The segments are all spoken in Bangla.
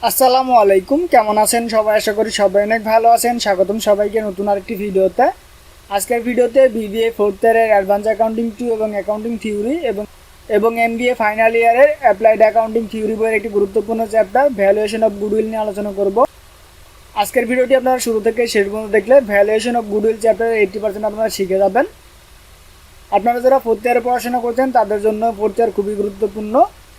আসসালামু আলাইকুম, কেমন আছেন সবাই? আশা করি সবাই অনেক ভালো আছেন। স্বাগতম সবাইকে নতুন আরেকটি ভিডিওতে। আজকের ভিডিওতে বিবিএ ফোর্থ ইয়ারের অ্যাডভান্স অ্যাকাউন্টিং 2 এবং অ্যাকাউন্টিং থিওরি এবং এমবিএ ফাইনাল ইয়ারের অ্যাপ্লাইড অ্যাকাউন্টিং থিওরি বইয়ের একটি গুরুত্বপূর্ণ চ্যাপ্টার ভ্যালুয়েশন অফ গুডউইল নিয়ে আলোচনা করব। আজকের ভিডিওটি আপনারা শুরু থেকে শেষ পর্যন্ত দেখলে ভ্যালুয়েশন অফ গুডউইল চ্যাপ্টারের 80% আপনারা শিখে যাবেন। আপনারা যারা ফোর্থ ইয়ারে পড়াশোনা করছেন তাদের জন্য ফোর্থ ইয়ার খুবই গুরুত্বপূর্ণ।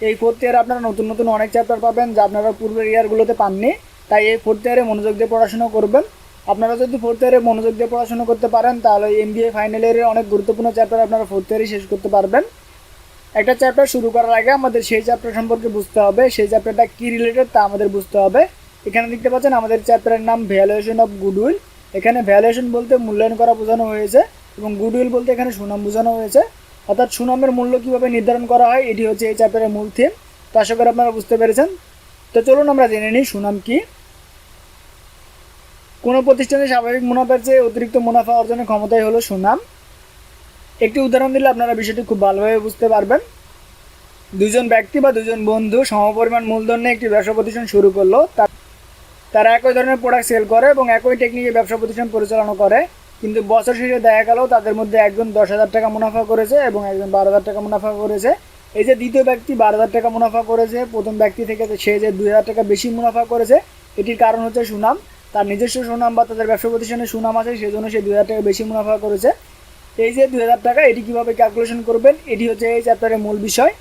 এই ফোর্থ ইয়ারে আপনারা নতুন নতুন অনেক চ্যাপ্টার পাবেন যা আপনারা পূর্বের ইয়ারগুলোতে পাননি। তাই এই ফোর্থ ইয়ারে মনোযোগ দিয়ে পড়াশোনা করবেন। আপনারা যদি ফোর্থ ইয়ারে মনোযোগ দিয়ে পড়াশোনা করতে পারেন তাহলে এমবিএ ফাইনাল ইয়ারের অনেক গুরুত্বপূর্ণ চ্যাপ্টার আপনারা ফোর্থ ইয়ারে শেষ করতে পারবেন। একটা চ্যাপ্টার শুরু করার আগে আমাদের সেই চ্যাপ্টার সম্পর্কে বুঝতে হবে, সেই চ্যাপ্টারটা কী রিলেটেড তা আমাদের বুঝতে হবে। এখানে দেখতে পাচ্ছেন আমাদের চ্যাপ্টারের নাম ভ্যালুয়েশন অফ গুডউইল। এখানে ভ্যালুয়েশন বলতে মূল্যায়ন করা বোঝানো হয়েছে এবং গুডউইল বলতে এখানে সুনাম বোঝানো হয়েছে। অর্থাৎ সুনামের মূল্য কীভাবে নির্ধারণ করা হয় এটি হচ্ছে এই চ্যাপ্টারের মূল থিম। তো আশা করি আপনারা বুঝতে পেরেছেন। তো চলুন আমরা জেনে নিই সুনাম কি। কোনো প্রতিষ্ঠানের স্বাভাবিক মুনাফার চেয়ে অতিরিক্ত মুনাফা অর্জনের ক্ষমতাই হলো সুনাম। একটি উদাহরণ দিলে আপনারা বিষয়টি খুব ভালোভাবে বুঝতে পারবেন। দুজন ব্যক্তি বা দুজন বন্ধু সমপরিমাণ মূলধন নিয়ে একটি ব্যবসা প্রতিষ্ঠান শুরু করলো। তারা একই ধরনের প্রোডাক্ট সেল করে এবং একই টেকনিকে ব্যবসা প্রতিষ্ঠান পরিচালনা করে, কিন্তু বছর শেষে দেখা গেল তাদের মধ্যে একজন 10,000 টাকা মুনাফা করেছে এবং একজন 12,000 টাকা মুনাফা করেছে। এই যে দ্বিতীয় ব্যক্তি 12,000 টাকা মুনাফা করেছে, প্রথম ব্যক্তি থেকে সে যে 2,000 টাকা বেশি মুনাফা করেছে, এটির কারণ হচ্ছে সুনাম। তার নিজস্ব সুনাম বা তাদের ব্যবসা প্রতিষ্ঠানের সুনাম আছে, সেজন্য সে 2,000 টাকা বেশি মুনাফা করেছে। এই যে 2,000 টাকা, এটি কীভাবে ক্যালকুলেশন করবেন এটি হচ্ছে এই চ্যাপ্টারের মূল বিষয়।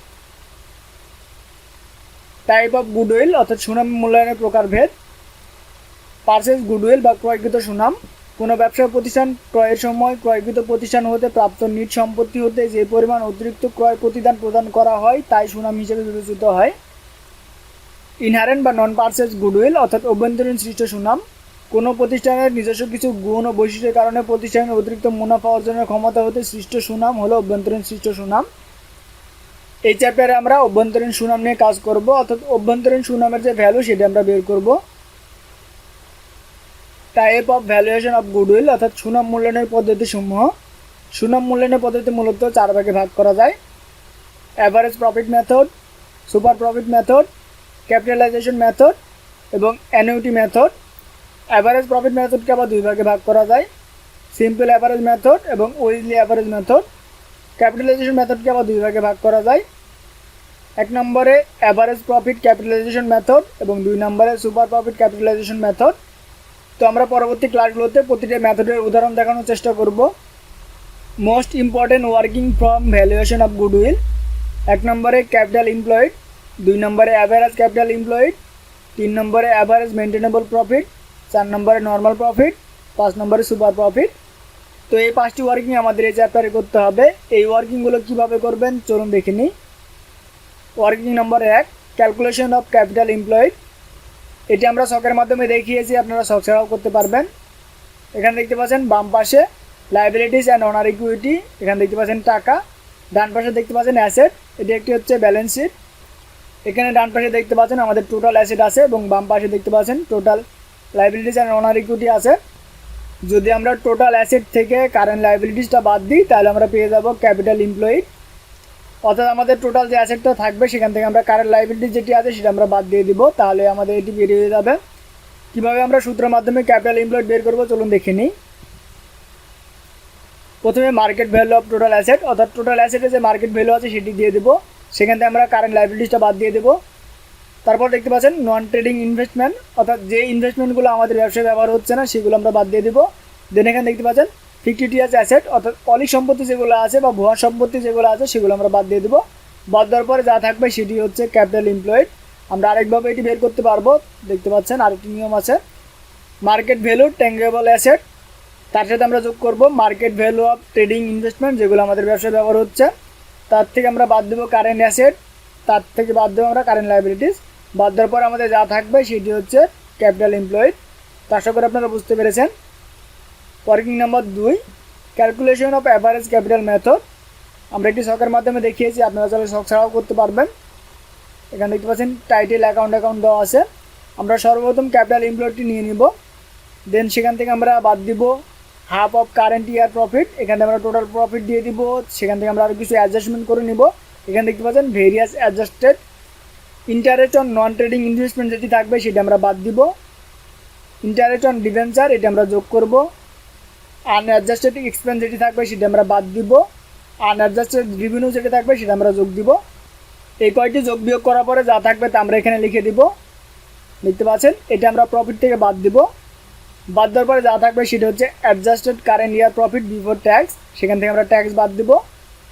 টাইপ অফ গুডউইল অর্থাৎ সুনাম মূল্যায়নের প্রকারভেদ। পারচেজ গুডউইল বা ক্রয়কৃত সুনাম। কোনো ব্যবসা প্রতিষ্ঠান ক্রয়ের সময় ক্রয়কৃত প্রতিষ্ঠান হতে প্রাপ্ত নিট সম্পত্তি হতে যে পরিমাণ অতিরিক্ত ক্রয় প্রতিদান প্রদান করা হয় তাই সুনাম হিসেবে বিবেচিত হয়। ইনহারেন্ট বা নন পারচেজ গুডউইল অর্থাৎ অভ্যন্তরীণ সৃষ্ট সুনাম। কোনো প্রতিষ্ঠানের নিজস্ব কিছু গুণ ও বৈশিষ্ট্যের কারণে প্রতিষ্ঠানের অতিরিক্ত মুনাফা অর্জনের ক্ষমতা হতে সৃষ্ট সুনাম হলো অভ্যন্তরীণ সৃষ্ট সুনাম। এই চ্যাপ্টারে আমরা অভ্যন্তরীণ সুনাম নিয়ে কাজ করব, অর্থাৎ অভ্যন্তরীণ সুনামের যে ভ্যালু সেটা আমরা বের করব। Type of valuation of goodwill অর্থাৎ সুনাম মূল্যায়নের পদ্ধতিসমূহ। সুনাম মূল্যায়নের পদ্ধতি মূলত 4 ভাগে ভাগ করা যায়: average profit method, super profit method, capitalisation method এবং অ্যানুইটি মেথড। অ্যাভারেজ প্রফিট মেথডকে আবার 2 ভাগে ভাগ করা যায়: সিম্পল অ্যাভারেজ মেথড এবং ওয়েজলি অ্যাভারেজ মেথড। ক্যাপিটালাইজেশন মেথডকে আবার 2 ভাগে ভাগ করা যায়: 1 নম্বরে অ্যাভারেজ প্রফিট ক্যাপিটালাইজেশন মেথড এবং 2 নম্বরে সুপার প্রফিট ক্যাপিটালাইজেশন মেথড। তো আমরা পরবর্তী ক্লাসগুলোতে প্রতিটা মেথডের উদাহরণ দেখানোর চেষ্টা করব। Most important working from valuation of goodwill. 1 নম্বরে ক্যাপিটাল এমপ্লয়েড, 2 নম্বরে অ্যাভারেজ ক্যাপিটাল এমপ্লয়েড, 3 নম্বরে অ্যাভারেজ মেনটেনেবল প্রফিট, 4 নম্বরে নর্মাল প্রফিট, 5 নম্বরে সুপার প্রফিট। তো এই 5টি ওয়ার্কিং আমাদের এই চ্যাপ্টারে করতে হবে। এই ওয়ার্কিংগুলো কীভাবে করবেন চলুন দেখে নিই। Working number 1, calculation of capital employed. এটি আমরা ছকের মাধ্যমে দেখিয়েছি, আপনারা ছক ছাড়াও করতে পারবেন। এখানে দেখতে পাচ্ছেন বাম পাশে লাইবিলিটিস অ্যান্ড অনার ইকুইটি, এখানে দেখতে পাচ্ছেন টাকা। ডান পাশে দেখতে পাচ্ছেন অ্যাসেট, এটি একটি হচ্ছে ব্যালেন্স শিট। এখানে ডান পাশে দেখতে পাচ্ছেন আমাদের টোটাল অ্যাসেট আছে এবং বাম পাশে দেখতে পাচ্ছেন total liabilities and honour equity আছে। যদি আমরা টোটাল অ্যাসেট থেকে কারেন্ট লাইবিলিটিসটা বাদ দিই তাহলে আমরা পেয়ে যাব ক্যাপিটাল এমপ্লয়েড। অর্থাৎ আমাদের টোটাল যে অ্যাসেটটা থাকবে সেখান থেকে আমরা কারেন্ট লাইবিলিটি যেটি আছে সেটা আমরা বাদ দিয়ে দিব, তাহলে আমাদের এটি বেরিয়ে যাবে। কীভাবে আমরা সূত্রের মাধ্যমে ক্যাপিটাল এমপ্লয়েড বের করবো চলুন দেখে নিই। প্রথমে market value of total asset, অর্থাৎ টোটাল অ্যাসেটে যে মার্কেট ভ্যালু আছে সেটি দিয়ে দেবো, সেখান থেকে আমরা কারেন্ট লাইবিলিটিসটা বাদ দিয়ে দেবো। তারপর দেখতে পাচ্ছেন নন ট্রেডিং ইনভেস্টমেন্ট, অর্থাৎ যে ইনভেস্টমেন্টগুলো আমাদের ব্যবসায় ব্যবহার হচ্ছে না সেগুলো আমরা বাদ দিয়ে দেবো। দেন এখানে দেখতে পাচ্ছেন ফিকটিটিয়াস অ্যাসেট, অর্থাৎ অলিক সম্পত্তি যেগুলো আছে বা ভুয়া সম্পত্তি যেগুলো আছে সেগুলো আমরা বাদ দিয়ে দেবো। বাদ দেওয়ার পরে যা থাকবে সেটি হচ্ছে ক্যাপিটাল এমপ্লয়েড। আমরা আরেকভাবে এটি বের করতে পারবো, দেখতে পাচ্ছেন আরেকটি নিয়ম আছে। মার্কেট ভ্যালু ট্যাঙ্গেবল অ্যাসেট, তার সাথে আমরা যোগ করব market value of trading investment যেগুলো আমাদের ব্যবসায় ব্যবহার হচ্ছে। তার থেকে আমরা বাদ দেবো কারেন্ট অ্যাসেট, তার থেকে বাদ দেবো আমরা কারেন্ট লাইবিলিটিস। বাদ দেওয়ার পর আমাদের যা থাকবে সেটি হচ্ছে ক্যাপিটাল এমপ্লয়েড। তো আশা করি আপনারা বুঝতে পেরেছেন। Working number 2, calculation of average capital method. আমরা একটি ছকের মাধ্যমে দেখিয়েছি, আপনারা চাইলে ছক ছাড়াও করতে পারবেন। এখানে দেখতে পাচ্ছেন টাইটেল অ্যাকাউন্ট দেওয়া আছে। আমরা সর্বপ্রথম ক্যাপিটাল এমপ্লয়েডটি নিয়ে নিব, দেন সেখান থেকে আমরা বাদ দিব half of current year profit. এখানে আমরা টোটাল প্রফিট দিয়ে দিব, সেখান থেকে আমরা আরও কিছু অ্যাডজাস্টমেন্ট করে নিব। এখানে দেখতে পাচ্ছেন various adjusted interest on non trading investment যেটি থাকবে সেটা আমরা বাদ দিব। ইন্টারেস্ট অন ডিভেঞ্চার এটা আমরা যোগ করব। আনঅ্যাডজাস্টেড এক্সপেন্স যেটি থাকবে সেটা আমরা বাদ দিব। আনঅ্যাডজাস্টেড রেভিনিউ যেটা থাকবে সেটা আমরা যোগ দিব। এই কয়টি যোগ বিয়োগ করার পরে যা থাকবে তা আমরা এখানে লিখে দিব। দেখতে পাচ্ছেন এটা আমরা প্রফিট থেকে বাদ দিব। বাদ দেওয়ার পরে যা থাকবে সেটা হচ্ছে adjusted current year profit before tax, সেখান থেকে আমরা ট্যাক্স বাদ দিব।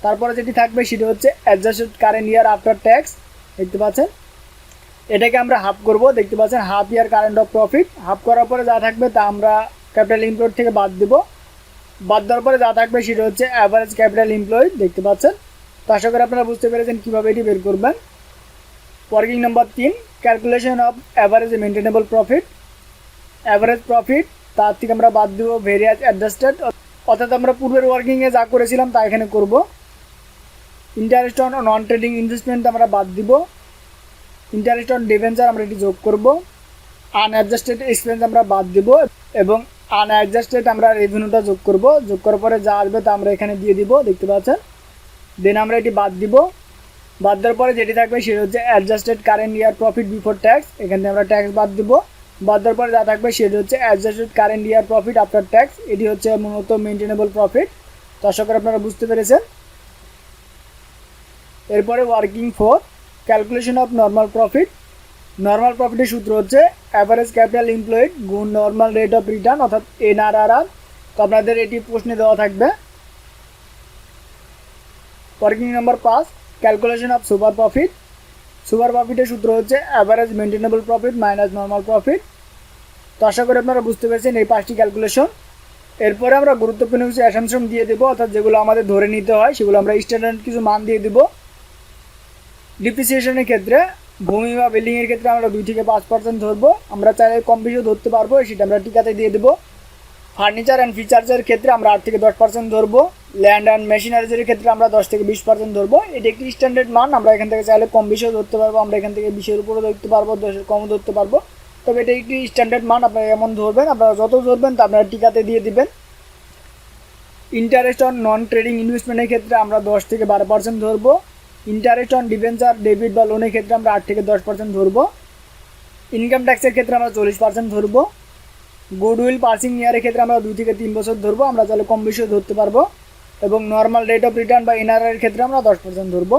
তারপরে যেটি থাকবে সেটা হচ্ছে adjusted current year after tax. দেখতে পাচ্ছেন এটাকে আমরা হাফ করব। দেখতে পাচ্ছেন half year current of profit. Half করার পরে যা থাকবে তা আমরা ক্যাপিটাল এমপ্লয়েড থেকে বাদ দিব। বাদ দেওয়ার পরে যা থাকবে সেটা হচ্ছে অ্যাভারেজ ক্যাপিটাল এমপ্লয়েড। দেখতে পাচ্ছেন। তো আশা করি আপনারা বুঝতে পেরেছেন কীভাবে এটি বের করবেন। Working number 3, calculation of average maintainable profit. Average profit তার থেকে আমরা বাদ দিব ভেরিয়াস অ্যাডজাস্টেড, অর্থাৎ আমরা পূর্বের ওয়ার্কিংয়ে যা করেছিলাম তা এখানে করব। Interest on non trading investment আমরা বাদ দিব। ইন্টারেস্ট অন ডিভেঞ্চার আমরা এটি যোগ করব। আনঅ্যাডজাস্টেড এক্সপেন্স আমরা বাদ দিব এবং আনঅ্যাডজাস্টেড আমরা রেভিনিউটা যোগ করব। যোগ করার পরে যা আসবে তা আমরা এখানে দিয়ে দিব। দেখতে পাচ্ছেন। দেন আমরা এটি বাদ দিব। বাদ দেওয়ার পরে যেটি থাকবে সেটা হচ্ছে adjusted current year profit before tax, এখান থেকে আমরা ট্যাক্স বাদ দিব। বাদ দেওয়ার পরে যা থাকবে সেটা হচ্ছে adjusted current year profit after tax, এটি হচ্ছে মূলত মেনটেনেবল প্রফিট। তো আশা করি আপনারা বুঝতে পেরেছেন। এরপরে working 4, calculation of normal profit. Normal প্রফিটের সূত্র হচ্ছে অ্যাভারেজ ক্যাপিটাল এমপ্লয়েড গুণ নর্মাল রেট অফ রিটার্ন, অর্থাৎ NRRR। তো আপনাদের এটি প্রশ্নে দেওয়া থাকবে। Working number 5, calculation of super profit. Super প্রফিটের সূত্র হচ্ছে average maintainable profit minus normal profit. তো আশা করি আপনারা বুঝতে পেরেছেন এই 5টি ক্যালকুলেশন। এরপরে আমরা গুরুত্বপূর্ণ কিছু অ্যাসাম্পশন দিয়ে দেবো, অর্থাৎ যেগুলো আমাদের ধরে নিতে হয় সেগুলো আমরা স্ট্যান্ডার্ড কিছু মান দিয়ে দেবো। ডিপ্রিসিয়েশনের ক্ষেত্রে ভূমি বা বিল্ডিংয়ের ক্ষেত্রে আমরা 2 থেকে 5% ধরবো। আমরা চাইলে কম বেশিও ধরতে পারবো, সেটা আমরা টিকাতে দিয়ে দেবো। ফার্নিচার অ্যান্ড ফিচার্সের ক্ষেত্রে আমরা 8 থেকে 10% ধরবো। ল্যান্ড অ্যান্ড মেশিনারিজের ক্ষেত্রে আমরা 10 থেকে 20% ধরবো। এটি একটি স্ট্যান্ডার্ড মান। আমরা এখান থেকে চাইলে কম বেশিও ধরতে পারবো, আমরা এখান থেকে 20-এর উপরেও ধরতে পারবো, 10-এর কমও ধরতে পারবো। তবে এটা একটি স্ট্যান্ডার্ড মান, আপনারা এমন ধরবেন। আপনারা যত ধরবেন তা আপনারা টিকাতে দিয়ে দিবেন। ইন্টারেস্ট অন নন ট্রেডিং ইনভেস্টমেন্টের ক্ষেত্রে আমরা 10 থেকে 12% ধরবো। ইন্টারেস্ট অন ডিবেঞ্চার, ডেবিট বা লোনের ক্ষেত্রে আমরা 8 থেকে 10% ধরবো। ইনকাম ট্যাক্সের ক্ষেত্রে আমরা 40% ধরবো। গুডউইল পাসিং ইয়ারের ক্ষেত্রে আমরা 2 থেকে 3 বছর ধরবো, আমরা তাহলে কম বেশিও ধরতে পারবো। এবং নর্মাল রেট অফ রিটার্ন বা NRR ক্ষেত্রে আমরা 10% ধরবো।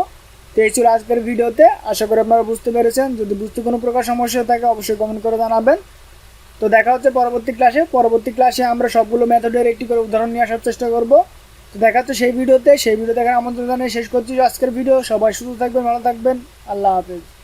তো এই ছিল আজকের ভিডিওতে। আশা করি আপনারা বুঝতে পেরেছেন। যদি বুঝতে কোনো প্রকার সমস্যা থাকে অবশ্যই কমেন্ট করে জানাবেন। তো দেখা হচ্ছে পরবর্তী ক্লাসে। পরবর্তী ক্লাসে আমরা সবগুলো মেথডের একটি করে উদাহরণ নিয়ে আসার চেষ্টা করব। তো দেখা হচ্ছে সেই ভিডিওতে। সেই ভিডিও দেখার আমন্ত্রণ জানিয়ে শেষ করছি আজকের ভিডিও। সবাই সুস্থ থাকবেন, ভালো থাকবেন। আল্লাহ হাফেজ।